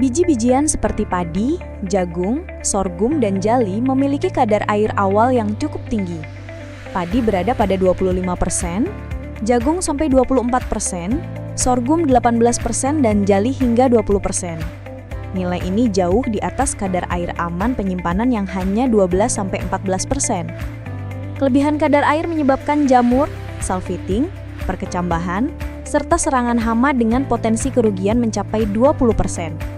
Biji-bijian seperti padi, jagung, sorghum, dan jali memiliki kadar air awal yang cukup tinggi. Padi berada pada 25%, jagung sampai 24%, sorghum 18%, dan jali hingga 20%. Nilai ini jauh di atas kadar air aman penyimpanan yang hanya 12-14%. Kelebihan kadar air menyebabkan jamur, salviting, perkecambahan, serta serangan hama dengan potensi kerugian mencapai 20%.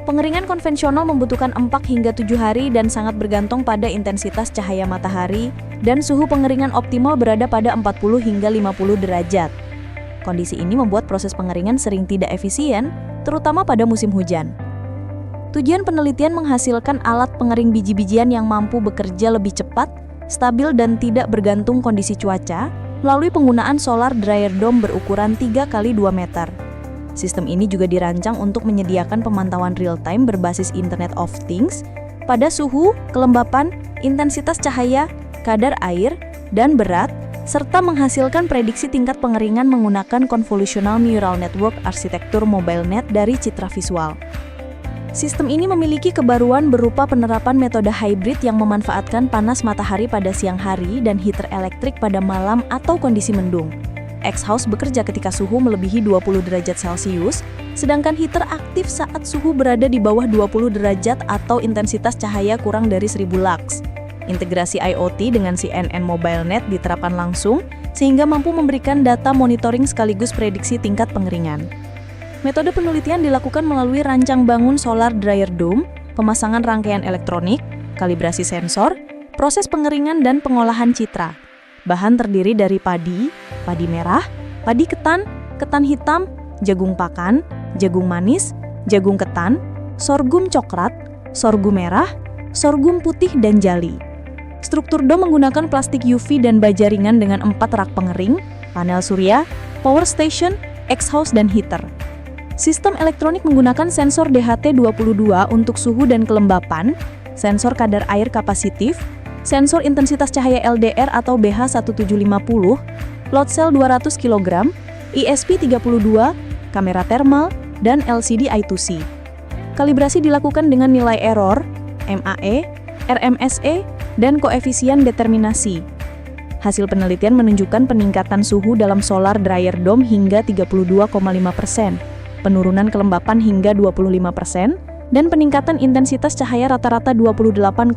Pengeringan konvensional membutuhkan 4 hingga 7 hari dan sangat bergantung pada intensitas cahaya matahari dan suhu pengeringan optimal berada pada 40 hingga 50 derajat. Kondisi ini membuat proses pengeringan sering tidak efisien, terutama pada musim hujan. Tujuan penelitian menghasilkan alat pengering biji-bijian yang mampu bekerja lebih cepat, stabil dan tidak bergantung kondisi cuaca melalui penggunaan solar dryer dome berukuran 3 x 2 meter. Sistem ini juga dirancang untuk menyediakan pemantauan real-time berbasis Internet of Things pada suhu, kelembapan, intensitas cahaya, kadar air, dan berat, serta menghasilkan prediksi tingkat pengeringan menggunakan Convolutional Neural Network arsitektur MobileNet dari Citra Visual. Sistem ini memiliki kebaruan berupa penerapan metode hybrid yang memanfaatkan panas matahari pada siang hari dan heater elektrik pada malam atau kondisi mendung. X-House bekerja ketika suhu melebihi 20 derajat Celcius, sedangkan heater aktif saat suhu berada di bawah 20 derajat atau intensitas cahaya kurang dari 1000 lux. Integrasi IoT dengan CNN MobileNet diterapkan langsung, sehingga mampu memberikan data monitoring sekaligus prediksi tingkat pengeringan. Metode penelitian dilakukan melalui rancang bangun solar dryer dome, pemasangan rangkaian elektronik, kalibrasi sensor, proses pengeringan dan pengolahan citra. Bahan terdiri dari padi, padi merah, padi ketan, ketan hitam, jagung pakan, jagung manis, jagung ketan, sorghum coklat, sorghum merah, sorghum putih, dan jali. Struktur dom menggunakan plastik UV dan baja ringan dengan 4 rak pengering, panel surya, power station, X-House, dan heater. Sistem elektronik menggunakan sensor DHT22 untuk suhu dan kelembapan, sensor kadar air kapasitif, sensor intensitas cahaya LDR atau BH1750, load cell 200 kg, ESP32, kamera thermal, dan LCD I2C. Kalibrasi dilakukan dengan nilai error, MAE, RMSE, dan koefisien determinasi. Hasil penelitian menunjukkan peningkatan suhu dalam solar dryer dome hingga 32,5%, penurunan kelembapan hingga 25%, dan peningkatan intensitas cahaya rata-rata 28,1%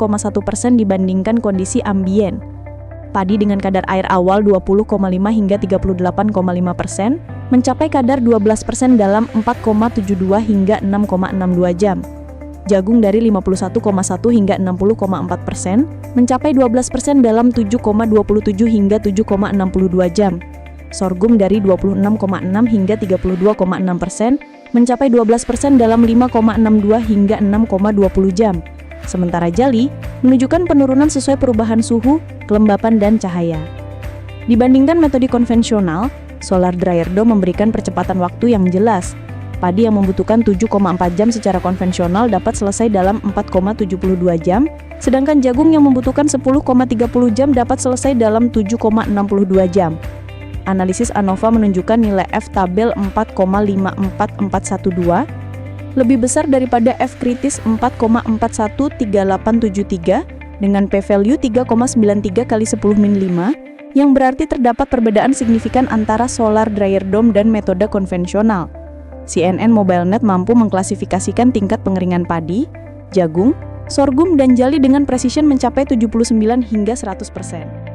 dibandingkan kondisi ambien. Padi dengan kadar air awal 20,5 hingga 38,5% mencapai kadar 12% dalam 4,72 hingga 6,62 jam. Jagung dari 51,1 hingga 60,4% mencapai 12% dalam 7,27 hingga 7,62 jam. Sorghum dari 26,6 hingga 32,6% mencapai 12% dalam 5,62 hingga 6,20 jam. Sementara jali menunjukkan penurunan sesuai perubahan suhu, kelembapan, dan cahaya. Dibandingkan metode konvensional, solar dryer dome memberikan percepatan waktu yang jelas. Padi yang membutuhkan 7,4 jam secara konvensional dapat selesai dalam 4,72 jam, sedangkan jagung yang membutuhkan 10,30 jam dapat selesai dalam 7,62 jam. Analisis ANOVA menunjukkan nilai F tabel 4,54412 lebih besar daripada F kritis 4,413873 dengan p-value 3,93 x 10⁻⁵, yang berarti terdapat perbedaan signifikan antara solar dryer dome dan metode konvensional. CNN MobileNet mampu mengklasifikasikan tingkat pengeringan padi, jagung, sorghum, dan jali dengan precision mencapai 79 hingga 100%.